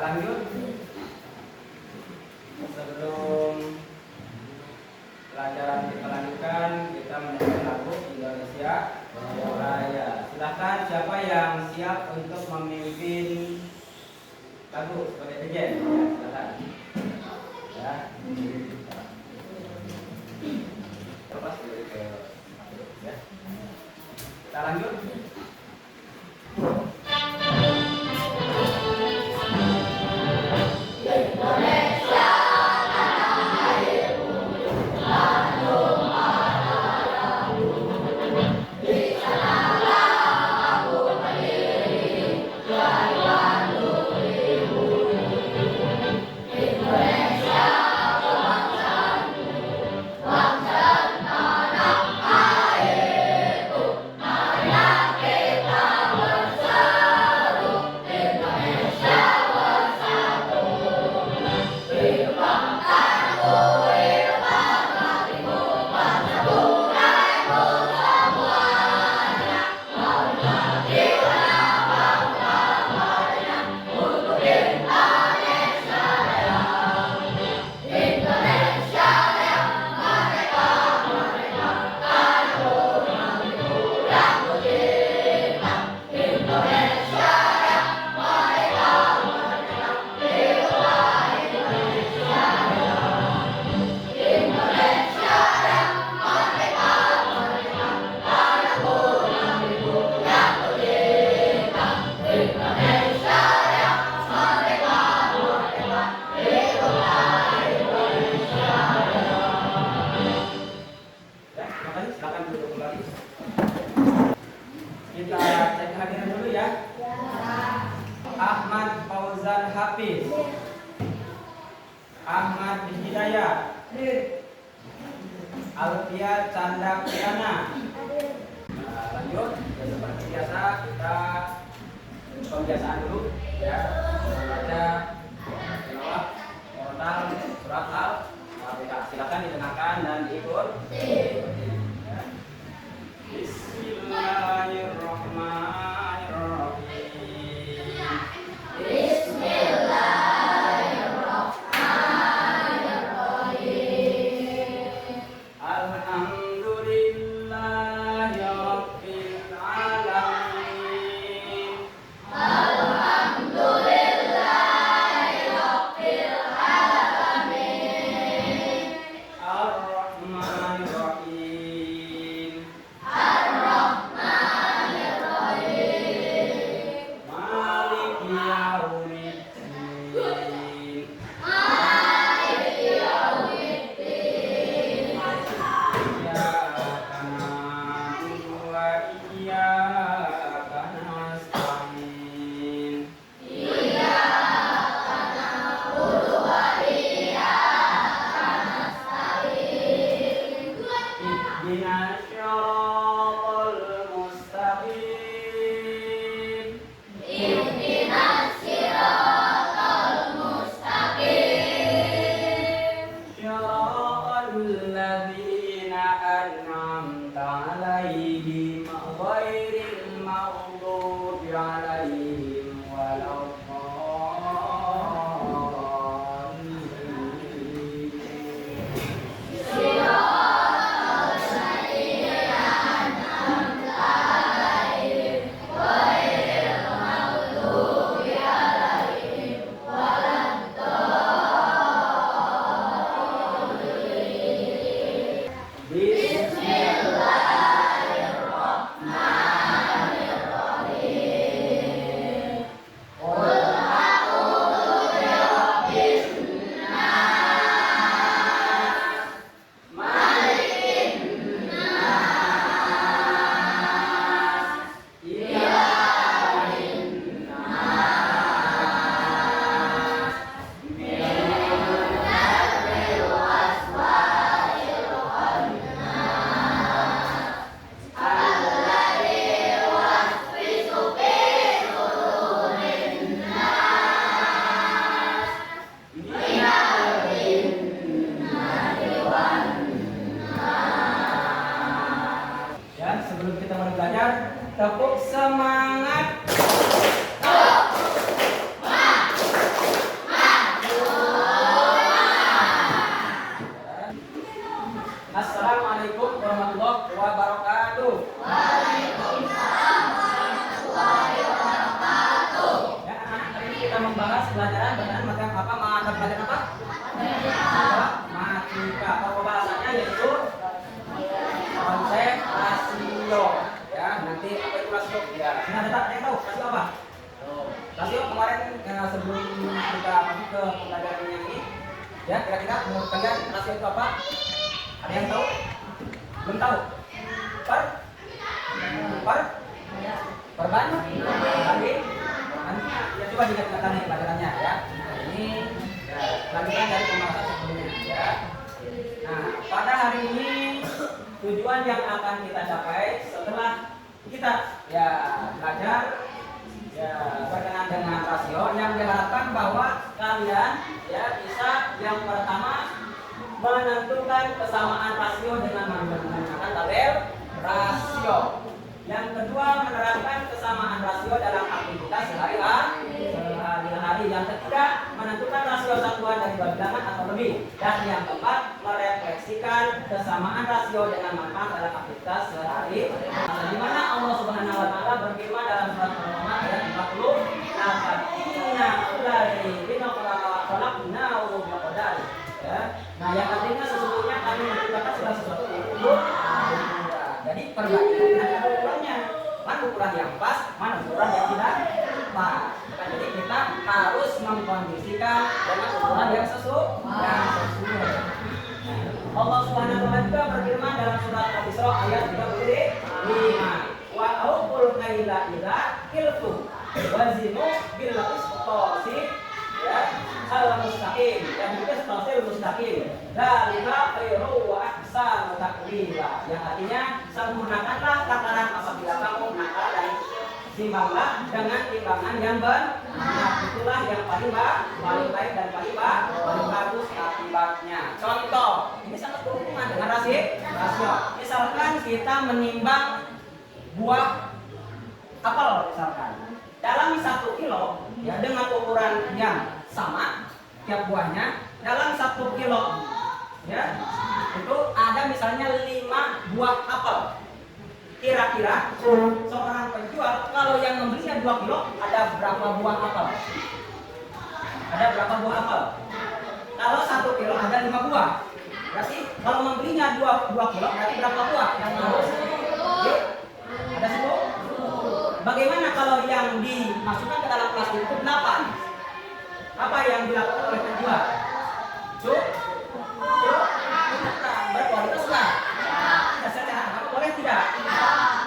lanjut. Sebelum pelajaran kita lanjutkan, kita menyanyikan lagu Indonesia Raya. Silakan siapa yang siap untuk memimpin lagu sebagai penyanyi? Ya, silakan. Ya. Terus ke ya. Kita lanjut. Kita cek hadirin dulu ya. Ahmad Fauzan Hafiz, Ahmad Hidayat, Alfia Canda Kirana. Lanjut, ya, seperti biasa kita pembiasaan dulu ya. Membaca tilawah Quran surat Al-Fatihah. Silakan didengarkan dan diikuti. Ya. Bismillahirrahmanirrahim. Bismillahirrahmanirrahim. Alhamdulillahi rabbil alamin. Alhamdulillahi pelajaran berkenaan mata pelajaran apa? Matematika. Kalau bahasanya yaitu konsep rasio. Ya, nanti apa itu rasio? Ya, sudah ada yang tahu rasio apa? Rasio kemarin sebelum kita masuk ke pelajaran yang ini, ya kira-kira menurut kalian rasio itu apa? Ada yang tahu? Belum tahu? Perbanding. Ya coba diingat-ingat nih pelajarannya ya. Ini ya, lanjutan dari pembahasan sebelumnya ya. Nah, pada hari ini tujuan yang akan kita capai setelah kita ya belajar ya berkenaan dengan rasio, yang diharapkan bahwa kalian ya bisa yang pertama menentukan kesamaan rasio dengan menggunakan tabel rasio. Yang kedua, menerapkan kesamaan rasio dalam aktivitas sehari-hari. Yang ketiga, menentukan rasio satuan dari dua bilangan atau lebih. Dan yang keempat, merefleksikan kesamaan rasio dengan manfaat dalam aktivitas sehari-hari. Di mana Allah Subhanahu wa taala berfirman dalam surat Al-Qamar ayat 40, "Laqad inna kullari bina khalaqnahu biqadar." Ya. Nah, yang artinya sesungguhnya kami menciptakan segala sesuatu untuk jadi perbandingan ada ukurannya, mana ukuran yang pas, mana ukuran yang tidak pas. Nah, jadi kita harus mengkondisikan dengan ukuran yang sesuai. Allah Subhanahu wa taala juga berfirman dalam surat Al-Isra ayat 35, "Wa aqul kaila ila qiltu wazinu bil qisṭasi al-mustaqim." Dan juga qisṭasil mustaqim. Dzalika khairu wa ahsanu taqwila. Yang artinya sempurnakanlah takaran apabila kamu menakar dan timbanglah dengan timbangan yang benar. Itulah yang paling baik dan paling bagus akibatnya. Contoh, ini sangat berhubungan dengan rasio. Misalkan kita menimbang buah apel misalkan. Dalam 1 kilo ya dengan ukuran yang sama tiap buahnya, dalam 1 kilo ya itu ada misalnya 5 buah apel. Kira-kira seorang penjual kalau yang membelinya 2 kilo ada berapa buah apel? Ada berapa buah apel? Kalau 1 kilo ada 5 buah. Berarti kalau membelinya 2 kilo berarti berapa buah yang harus? Ada 10. Bagaimana kalau yang dimasukkan ke dalam plastik itu 8? Apa yang dilakukan oleh penjual? Berkualitas enggak? Secara apa boleh tidak?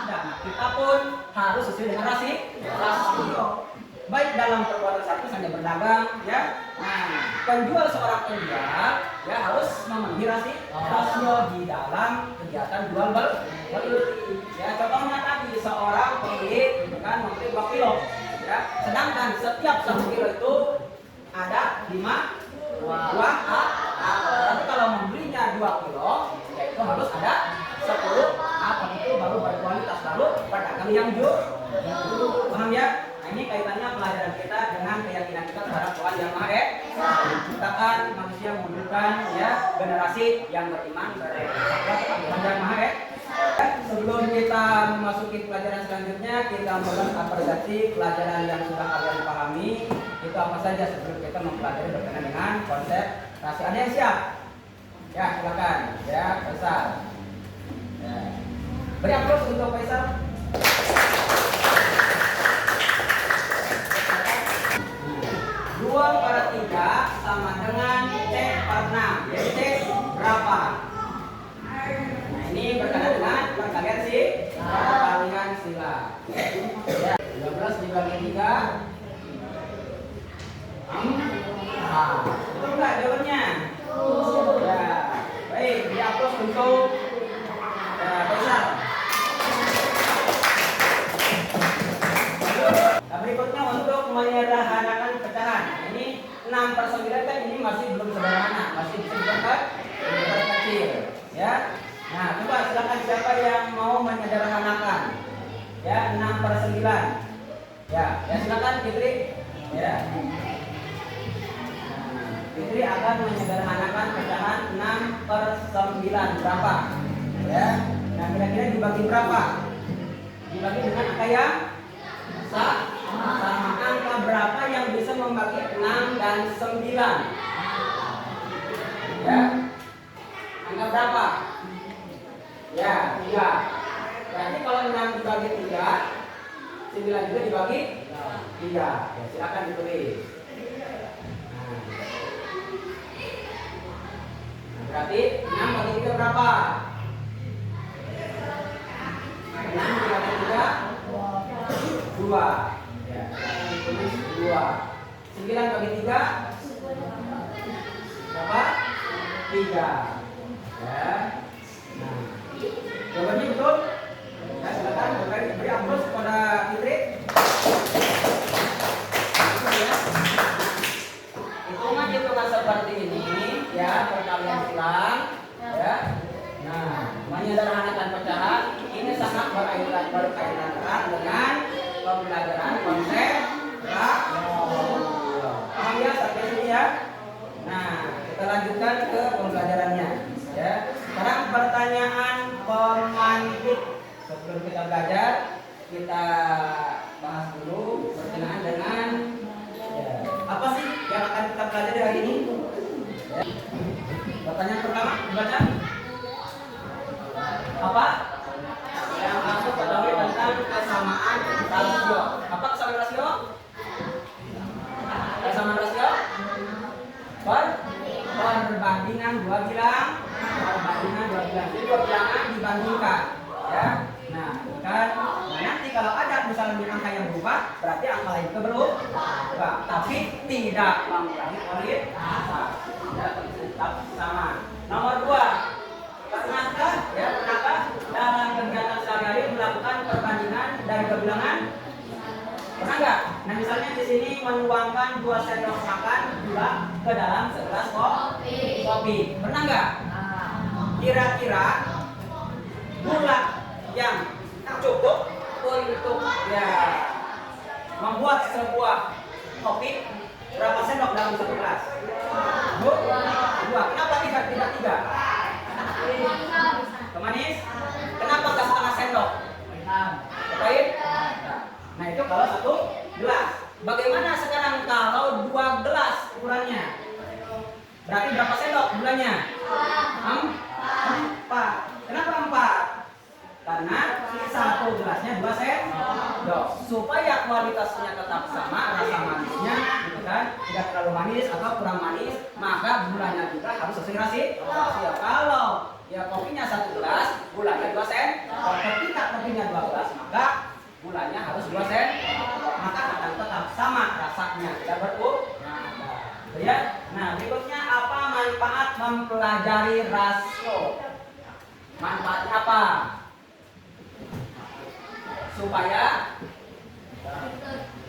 Nah, kita pun harus sesuai dengan rasio. Baik dalam perbuatan satu saja berdagang ya. Nah, seorang penjual ya harus memenuhi rasio di dalam kegiatan jual beli. Ya, contohnya tadi seorang pemilik kan membeli 2 kilo ya. Sedangkan setiap 1 kilo itu ada 5 buah apel. Tapi kalau membelinya 2 kilo yaitu harus ada 10 apel, itu baru berkualitas, baru pedagang yang jujur. Paham ya? Nah, ini kaitannya pelajaran kita dengan keyakinan kita terhadap Tuhan Yang Maha Esa, menciptakan manusia, mewujudkan ya generasi yang beriman kepada Tuhan Yang Maha Esa. Sebelum kita memasuki pelajaran selanjutnya, kita membahas apresiasi pelajaran yang sudah kalian pahami. Itu apa saja sebelum kita mempelajari berkenaan dengan konsep rasio. Ada yang siap? Ya, silakan. Ya, Faisal. Ya. Beri aplaus untuk Faisal. Dua per 3 sama dengan C per 6. Jadi C berapa? Nah, ini berkenaan dengan perkalian sila. Ya, 12 dibagi 3. Betul nggak jawabannya? Ya, baik. Di aplaus untuk Faisal. Nah, berikutnya untuk menyederhanakan pecahan. Ini 6 per 9 kan ini masih belum sederhana, masih bisa dibuat kecil. Ya. Nah, coba silakan siapa yang mau menyederhanakan. Ya, 6 per 9. Ya, silakan Fitri. Ya. Fitri akan menyederhanakan pecahan 6 per 9 berapa? Ya. Nah, kira-kira dibagi berapa? Dibagi dengan angka yang sama. Angka berapa yang bisa membagi 6 dan 9. Ya. Angka berapa? Ya, 3. Berarti kalau 6 dibagi 3, 9 juga dibagi 3. Ya, silakan ditulis. Nah, berarti 6 bagi 3 berapa? 6 dibagi 3 2. Ya, tulis 2. 9 bagi 3 berapa? 3. Ya. Nah, jawabannya betul? Ya, silakan beri aplaus kepada Fitri. Hitungan seperti ini ya, perkalian ulang ya. Nah, menyederhanakan pecahan ini sangat berkaitan erat dengan pembelajaran konsep rasional. Paham ya sampai sini ya? Nah, kita lanjutkan ke pembelajarannya ya. Sekarang pertanyaan pemantik. Sebelum kita belajar, kita bahas dulu berkenaan dengan ya, apa sih yang akan kita pelajari hari ini? Ya. Pertanyaan pertama dibaca. Apa? Yang aku ketahui tentang kesamaan rasio. Apa kesamaan rasio? Kesamaan rasio? Perbandingan dua bilang. Perbandingan dua bilang. Jadi dua bilangan dibandingkan. Ya. Nah, kan nanti kalau ada misalnya angka yang berubah, berarti angka lain itu berubah, tapi tidak mengurangi kualitas. Ya, tetap sama. Nomor 2, pernahkah dalam kegiatan sehari-hari melakukan perbandingan dari kebilangan? Pernah nggak? Nah, misalnya di sini menuangkan 2 sendok makan gula ke dalam segelas kopi. Pernah nggak? Kira-kira gula yang cukup untuk ya membuat sebuah kopi berapa sendok dalam satu gelas? 2. Kenapa tidak 3? Kemanis? Kenapa nggak setengah sendok? Pahit? Nah, itu kalau satu gelas. Bagaimana sekarang kalau 2 gelas ukurannya? Berarti berapa sendok gulanya? 4. Kenapa 4? Karena satu gelasnya 2 sendok. Supaya kualitasnya tetap sama, rasa manisnya gitu kan, tidak terlalu manis atau kurang manis, maka gulanya juga harus sesuai rasio. Kalau ya kopinya 1 gelas, gulanya 2 sendok. Ketika kopinya 2 gelas, maka gulanya harus 2 sendok. Maka akan tetap sama rasanya, tidak berubah. Ya. Nah, berikutnya apa manfaat mempelajari rasio? Manfaatnya apa? Supaya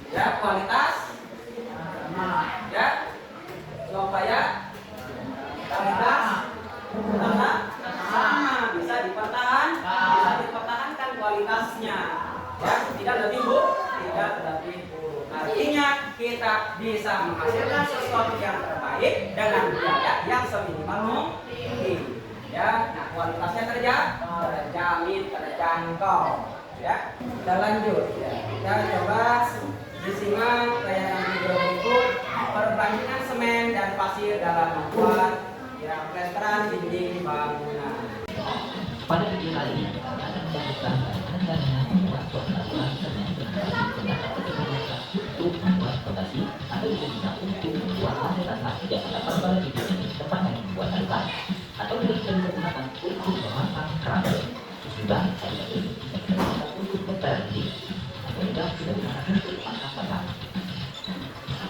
ya kualitas ya supaya kualitas sama, bisa dipertahankan kualitasnya ya, tidak lebih buruk. Artinya kita bisa menghasilkan sesuatu yang terbaik dengan biaya yang seminimal mungkin ya. Nah, kualitasnya terjamin, terjangkau ya. Kita lanjut ya. Kita coba disimak tayangan video berikut perbandingan semen dan pasir dalam membuat ya plesteran dinding bangunan. Pada video kali ini akan membahas bagaimana membuat plesteran semen untuk membuat fondasi atau juga bisa untuk membuat lantai tanah yang dapat pada video ini tempatnya membuat adukan atau juga bisa digunakan untuk memasang keramik. Juga ada ini untuk memperbaiki atau juga sudah digunakan untuk pasang batang.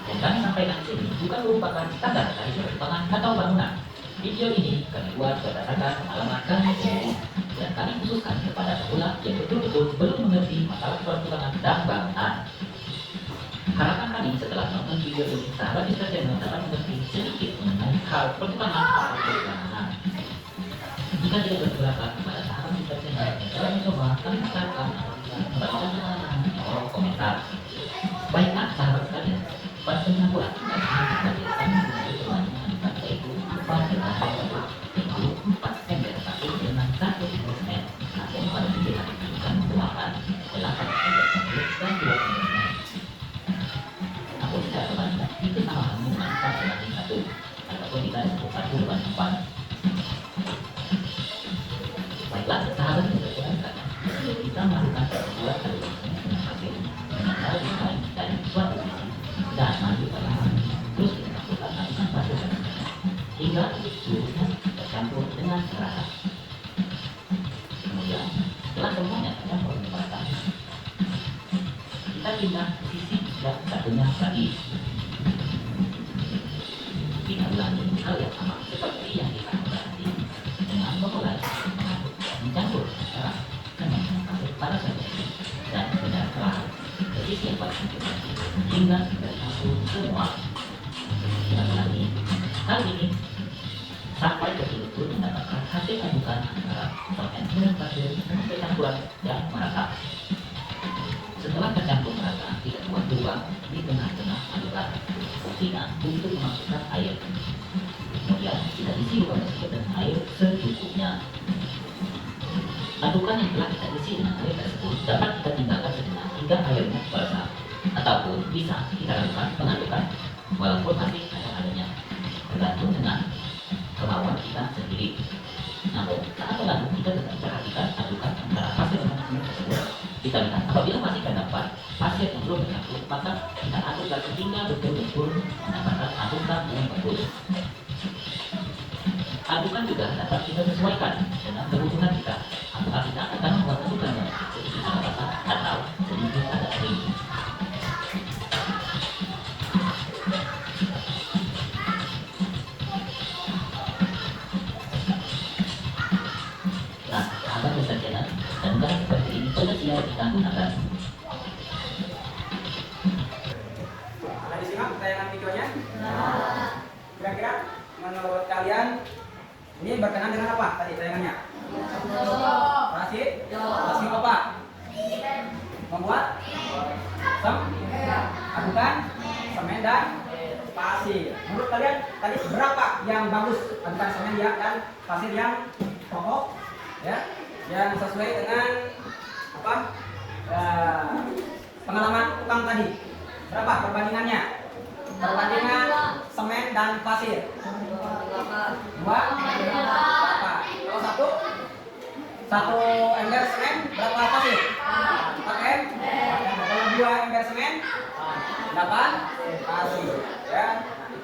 Dan kami sampaikan di sini bukan merupakan standar dari perkembangan atau bangunan. Video ini kami buat berdasarkan pengalaman kami sendiri dan kami khususkan kepada pemula yang betul-betul belum mengerti masalah perkembangan dan bangunan. Harapan kami setelah menonton video ini, sahabat Mr. Channel dapat mengerti sedikit mengenai hal perkembangan atau bangunan. Jika tidak berkeberatan kepada sahabat Mr. Channel yang telah mencoba, kami sarankan membagikan pengalaman di kolom komentar. Baiklah sahabat sekalian, pada penyampaian kami menggunakan perbandingan yaitu 4 dengan 4 ember satu dengan 1 semen. Namun pada video kami akan menggunakan 8 ember dan 2 ember semen. Aku tidak kebanyakan itu sama menggunakan mempan. Baiklah, sahabat yang berkurangkan, kita melakukan perbuatan dengan pasir, mengenal desain dari suatu sisi dan maju ke lawan. Terus kita lakukan adukan pasir hingga seluruhnya tercampur dengan rata. Kemudian, setelah semuanya tercampur dengan rata, kita pindah ke sisi yang satunya lagi. Kita ulangi hal yang sama seperti yang kita tadi dengan memulai mencampur sekarang dengan pasir pada saja dan benar terakhir ke sisi yang paling hingga tercampur semua. Kita ulangi hal ini sampai betul-betul mendapatkan hasil adukan antara semen dengan pasir bercampuran dan merata. Setelah tercampur merata, kita buat lubang di tengah-tengah adukan. Fungsinya untuk memasukkan air. Kemudian kita isi lubang tersebut dengan air secukupnya. Adukan yang telah kita isi dengan air tersebut dapat kita tinggalkan sejenak hingga airnya meresap. Ataupun bisa kita lakukan pengadukan walaupun masih ada adanya, tergantung dengan kemauan kita sendiri. Namun saat mengaduk kita tetap perhatikan adukan antara pasir dengan semen tersebut. Kita lihat apabila masih terdapat pasir yang belum bercampur, maka kita aduk lagi hingga betul-betul mendapatkan adukan yang bagus. Adukan juga dapat kita sesuaikan dengan kebutuhan kita. Apakah kita akan membuat adukan yang sedikit agak basah atau sedikit agak kering. Nah, agar bersajaran dan bukan seperti ini sudah siap kita gunakan. Ada disimak tayangan videonya? Kira-kira menurut kalian ini berkenaan dengan apa tadi tayangannya? Pasir? Pasir apa? Membuat? Adukan? Semen dan pasir. Menurut kalian tadi berapa yang bagus adukan semen ya dan pasir yang pokok? Ya, yang sesuai dengan apa? Pengalaman tukang tadi. Berapa perbandingannya? Perbandingan semen dan pasir. 2 berapa? Kalau satu ember semen berapa pasir? 4 em. Kalau 2 ember semen 8 pasir. Ya.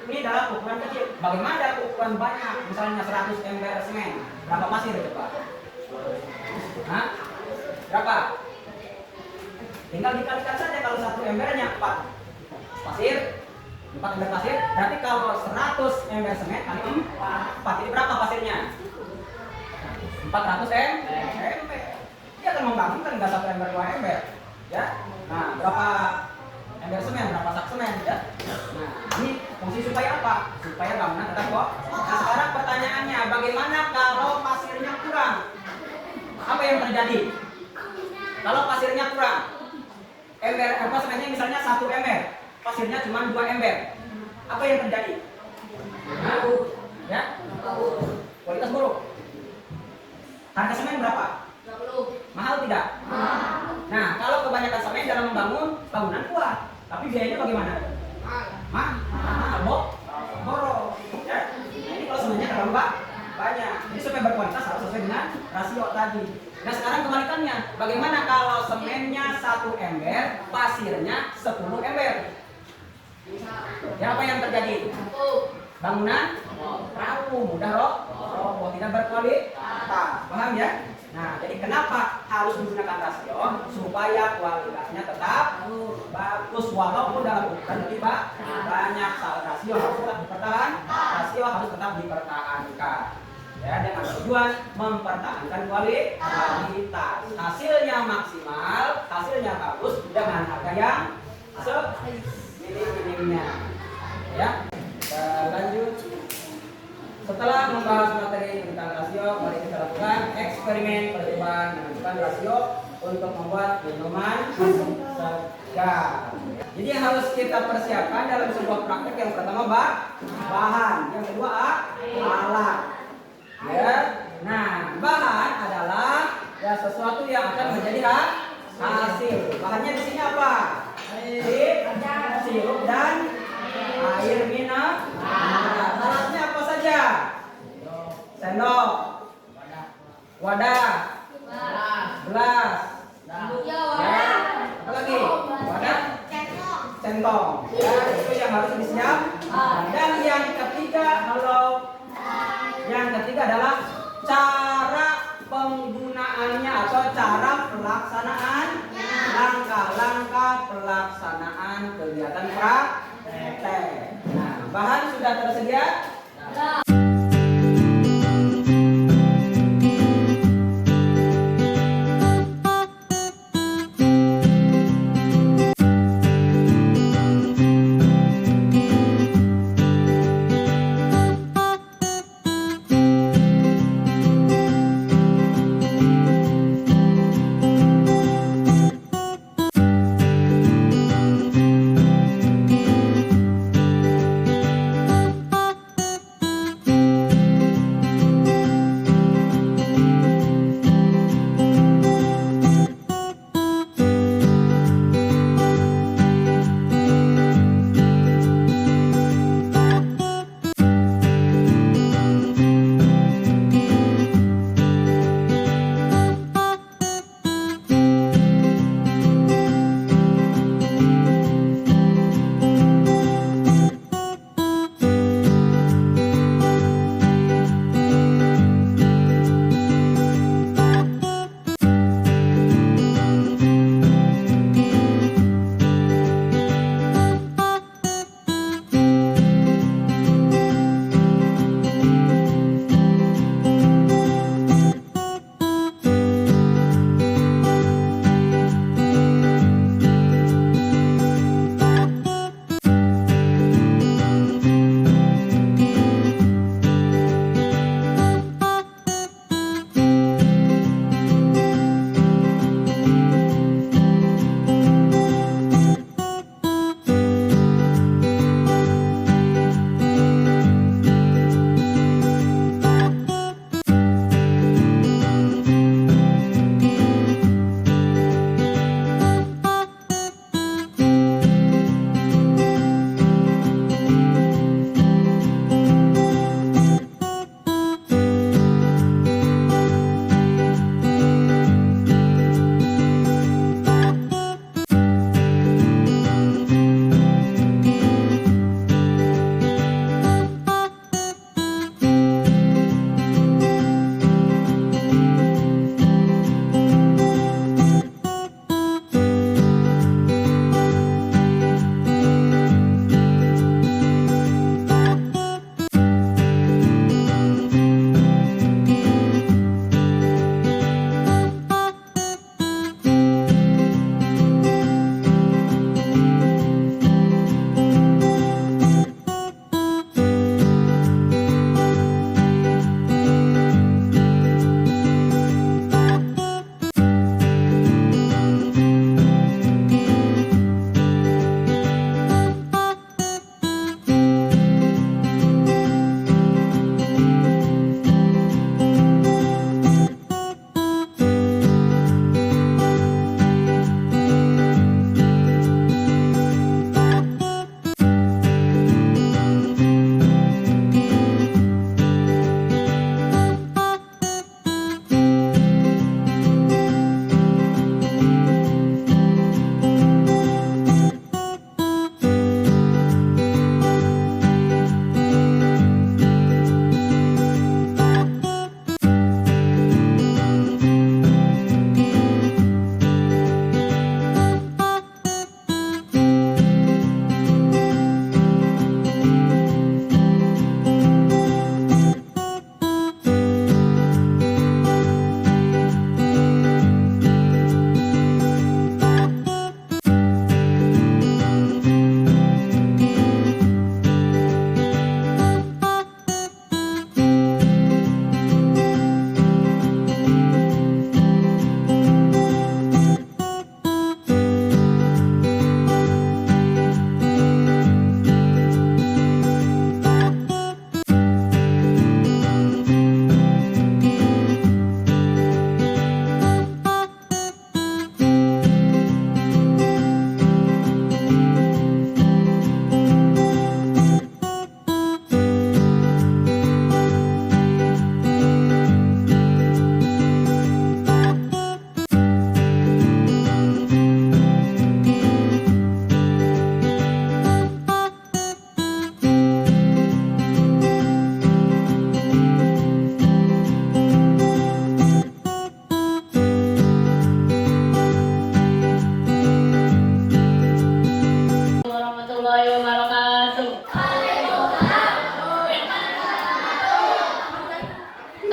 Ini dalam ukuran kecil. Bagaimana dalam ukuran banyak? Misalnya 100 ember semen, berapa pasir coba? Hah? Berapa? Tinggal dikalikan saja kalau 1 embernya 4 pasir, 4 ember pasir. Berarti kalau 100 ember semen kali 4 ini berapa pasirnya? 400 ember. Dia akan membangun kan nggak 1 ember 2 ember, ya. Nah, berapa ember semen, berapa sak semen, ya. Nah, ini fungsi supaya apa? Supaya bangunan tetap kok. Nah, sekarang pertanyaannya, bagaimana kalau pasirnya kurang? Apa yang terjadi? Kalau pasirnya kurang, semennya misalnya 1 ember, pasirnya cuma 2 ember, apa yang terjadi? Nah, ya, kualitas buruk. Harga semen berapa? 20. Mahal tidak? Nah, kalau kebanyakan semen dalam membangun bangunan kuat, tapi biayanya bagaimana? Mahal, boros. Ya. Nah, ini kalau semennya terlalu banyak. Jadi supaya berkualitas harus sesuai dengan rasio tadi. Nah, sekarang kebalikannya. Bagaimana kalau semennya 1 ember, pasirnya 10 ember? Ya, apa yang terjadi? Bangunan rapuh, mudah roboh, tidak berkualitas. Paham ya? Nah, jadi kenapa harus menggunakan rasio? Supaya kualitasnya tetap bagus walaupun dalam ukuran lebih banyak. Rasio harus tetap dipertahankan. Ya, dengan tujuan mempertahankan kualitas. Hasilnya maksimal, hasilnya bagus dengan harga yang seminim-minimnya. Ya, kita lanjut. Setelah membahas materi tentang rasio, mari kita lakukan eksperimen percobaan menentukan rasio untuk membuat minuman segar. Jadi yang harus kita persiapkan dalam sebuah praktek, yang pertama bahan, yang kedua alat. Ya, nah bahan adalah ya sesuatu yang akan menjadi hasil. Bahannya di sini apa? Sirup dan air mineral. Alatnya apa saja? wadah, gelas, Ya, ya, apa lagi? Wadah, centong. Ya, itu yang harus disiapkan. Dan yang ketiga, yang ketiga adalah cara penggunaannya atau cara pelaksanaan, langkah-langkah pelaksanaan kegiatan praktek. Nah, bahan sudah tersedia?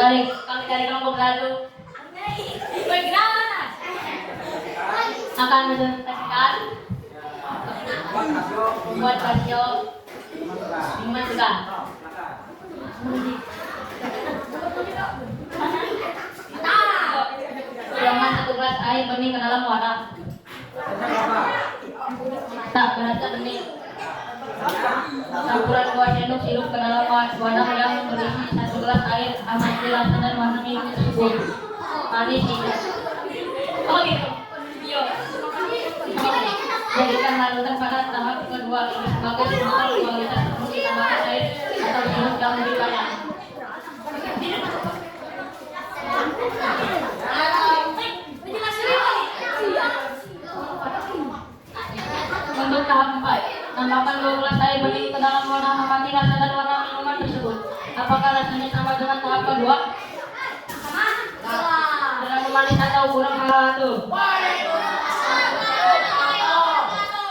dari kelompok 1 bergerak akan menjelaskan buat rasio minuman segar. Tuangkan 1 gelas air bening ke dalam wadah. Tak berasa bening. Campuran 2 sendok sirup ke dalam wadah yang berisi 1 gelas air. Amati rasa dan warna minuman tersebut. Manis tidak. Oh gitu. Iya. Jadikan larutan pada tahap kedua ini sebagai sumber kualitas perlu ditambahkan air atau sirup yang lebih banyak. Untuk tahap 4, tambahkan 2 gelas air bening ke dalam wadah. Amati rasa dan warna minuman tersebut. Apakah rasanya sama dengan tahap kedua? Terlalu manis atau kurang halatu?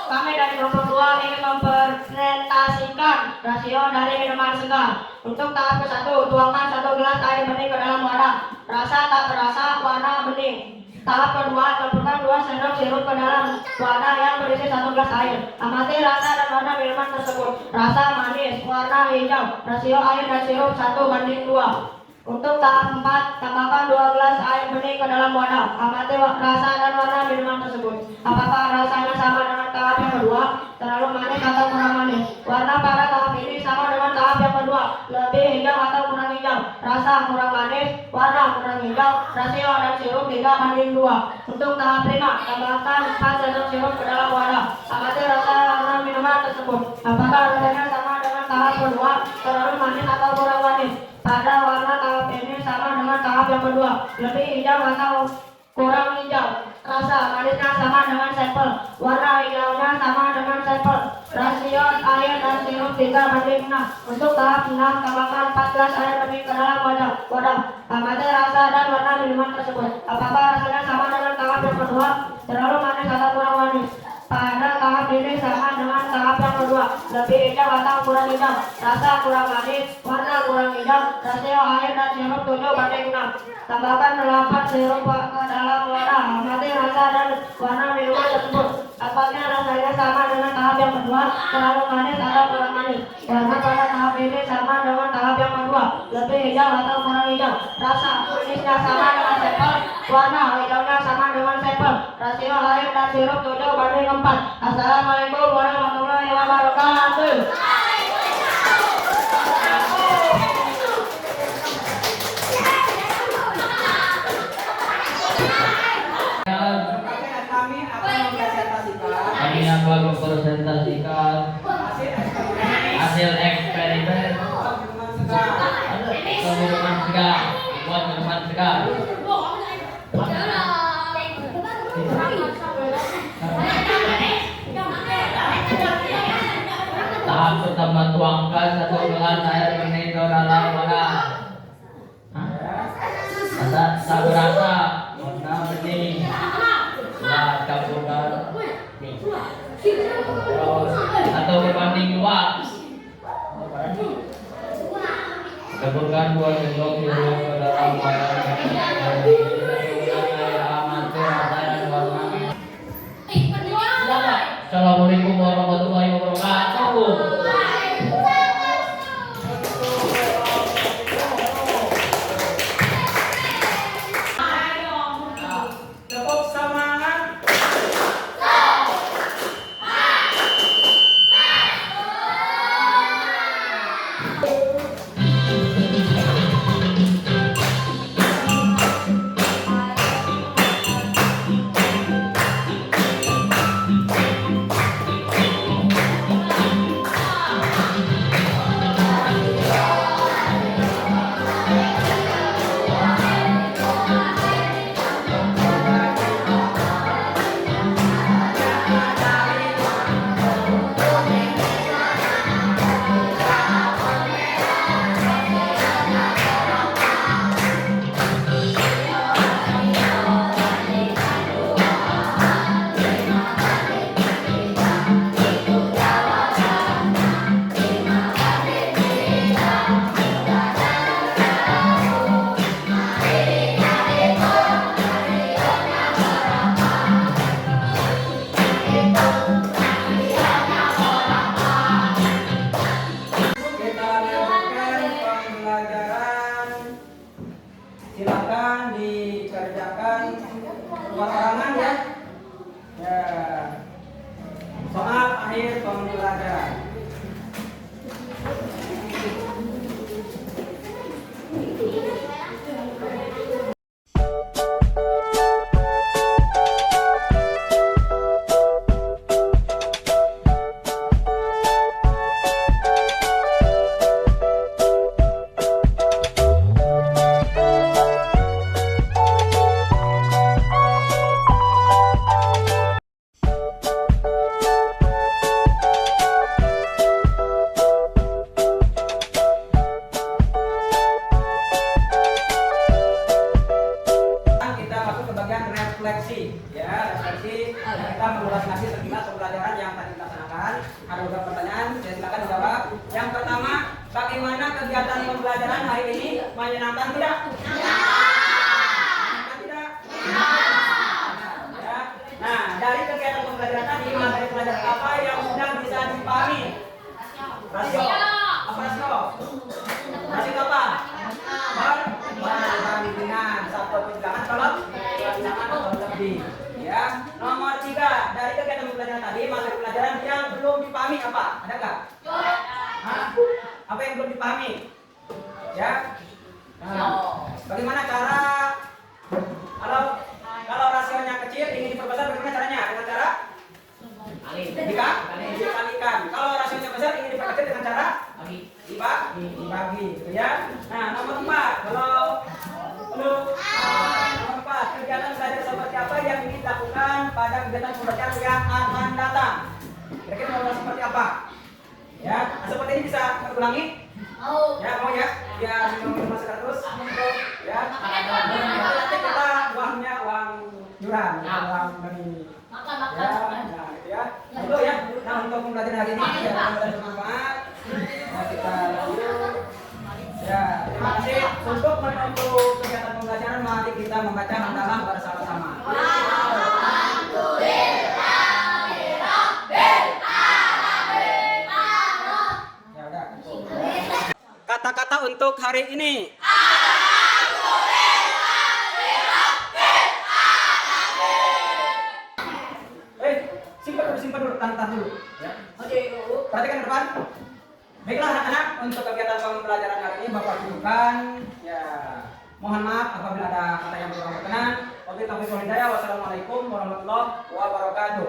Kami dari kelompok 2 ingin mempresentasikan rasio dari minuman segar. Untuk tahap ke-1, tuangkan 1 gelas air bening ke dalam wadah. Rasa tak terasa, warna bening. Tahap kedua, campurkan 2 sendok sirup ke dalam wadah yang berisi 1 gelas air. Amati rasa dan warna minuman tersebut. Rasa manis, warna hijau. Rasio air dan sirup 1:2. Untuk tahap 4, tambahkan 2 gelas air bening ke dalam wadah. Amati rasa dan warna minuman tersebut. Apakah rasanya sama dengan tahap yang kedua? Terlalu manis atau kurang manis? Warna pada tahap ini sama dengan tahap yang kedua. Lebih hijau atau kurang hijau? Rasa kurang manis, warna kurang hijau. Rasio dan sirup 3:2. Untuk tahap 5, tambahkan 4 sendok sirup ke dalam wadah. Amati rasa dan warna minuman tersebut. Apakah rasanya sama dengan tahap kedua? Terlalu manis atau kurang manis? Pada warna tahap ini sama dengan tahap yang kedua. Lebih hijau atau kurang hijau? Rasa manisnya sama dengan sampel. Warna hijaunya sama dengan sampel. Rasio air dan sirup 3:6. Untuk tahap 6, tambahkan 4 gelas air bening ke dalam wadah. Amati rasa dan warna minuman tersebut. Apakah rasanya sama dengan tahap yang kedua? Terlalu manis atau kurang manis? Pada tahap ini sama dengan tahap yang kedua. Lebih hijau atau kurang hijau? Rasa kurang manis, warna kurang hijau. Rasio air dan sirup 7:6. Tambahkan 8 sirup ke dalam wadah. Amati rasa dan warna minuman tersebut. Apakah rasanya sama dengan tahap yang kedua? Terlalu manis atau kurang manis? Warna pada tahap ini sama dengan tahap yang kedua. Lebih hijau atau kurang hijau? Rasa manisnya sama dengan sampel. Warna hijaunya sama dengan sampel. Rasio air dan sirup 7:4. Assalamualaikum warahmatullahi wabarakatuh. Kami akan mempresentasikan hasil eksperimen minuman segar. Buat minuman segar. Tahap pertama, tuangkan 1 gelas air bening ke dalam wadah. Tak berasa, warna bening. Campurkan atau berbanding 2. Campurkan 2 sendok sirup ke dalam wadah. Amati rasa dan warna. Assalamualaikum warahmatullahi wabarakatuh. Tepuk semangat. pertanyaan, saya silakan dijawab. Yang pertama, bagaimana kegiatan pembelajaran hari ini? Menyenangkan tidak? Menyenangkan tidak? Ya. Nah, dari kegiatan pembelajaran tadi, materi pelajaran apa yang sudah bisa dipahami? Rasio. Apa rasio? Rasio apa? Perbandingan. Satu bilangan kalau bilangan atau lebih. Ya. Nomor 3, dari kegiatan pembelajaran tadi, materi pelajaran yang belum dipahami apa? Ada nggak? Hah? Apa yang belum dipahami? Ya. Nah, bagaimana cara kalau rasionya kecil ingin diperbesar, bagaimana caranya? Dengan cara dikalikan. Kalau rasionya besar ingin diperkecil dengan cara dibagi, gitu ya. Nah, nomor 4, nomor 4, kegiatan belajar seperti apa yang ingin dilakukan pada kegiatan pembelajaran yang akan datang? Kira-kira mau seperti apa? Ya, seperti ini bisa ulangi? Ya, mau ya? Biar minum masker terus. Ya. Nanti kita uangnya uang yuran, uang dari ya, nah, gitu ya. Itu ya. Nah, untuk pembelajaran hari ini ya mudah-mudahan bermanfaat. Nah, kita lanjut. Ya, terima kasih untuk menutup kegiatan pembelajaran. Mari kita membaca hamdalah bersama-sama. Ya udah. Kata-kata untuk hari ini. Simpan dulu, tahan dulu. Ya. Perhatikan ke depan. Baiklah anak-anak, untuk kegiatan pembelajaran hari ini Bapak tunjukkan. Ya, mohon maaf apabila ada kata yang kurang berkenan. Wabillahi taufiq wal hidayah. Wassalamualaikum warahmatullahi wabarakatuh.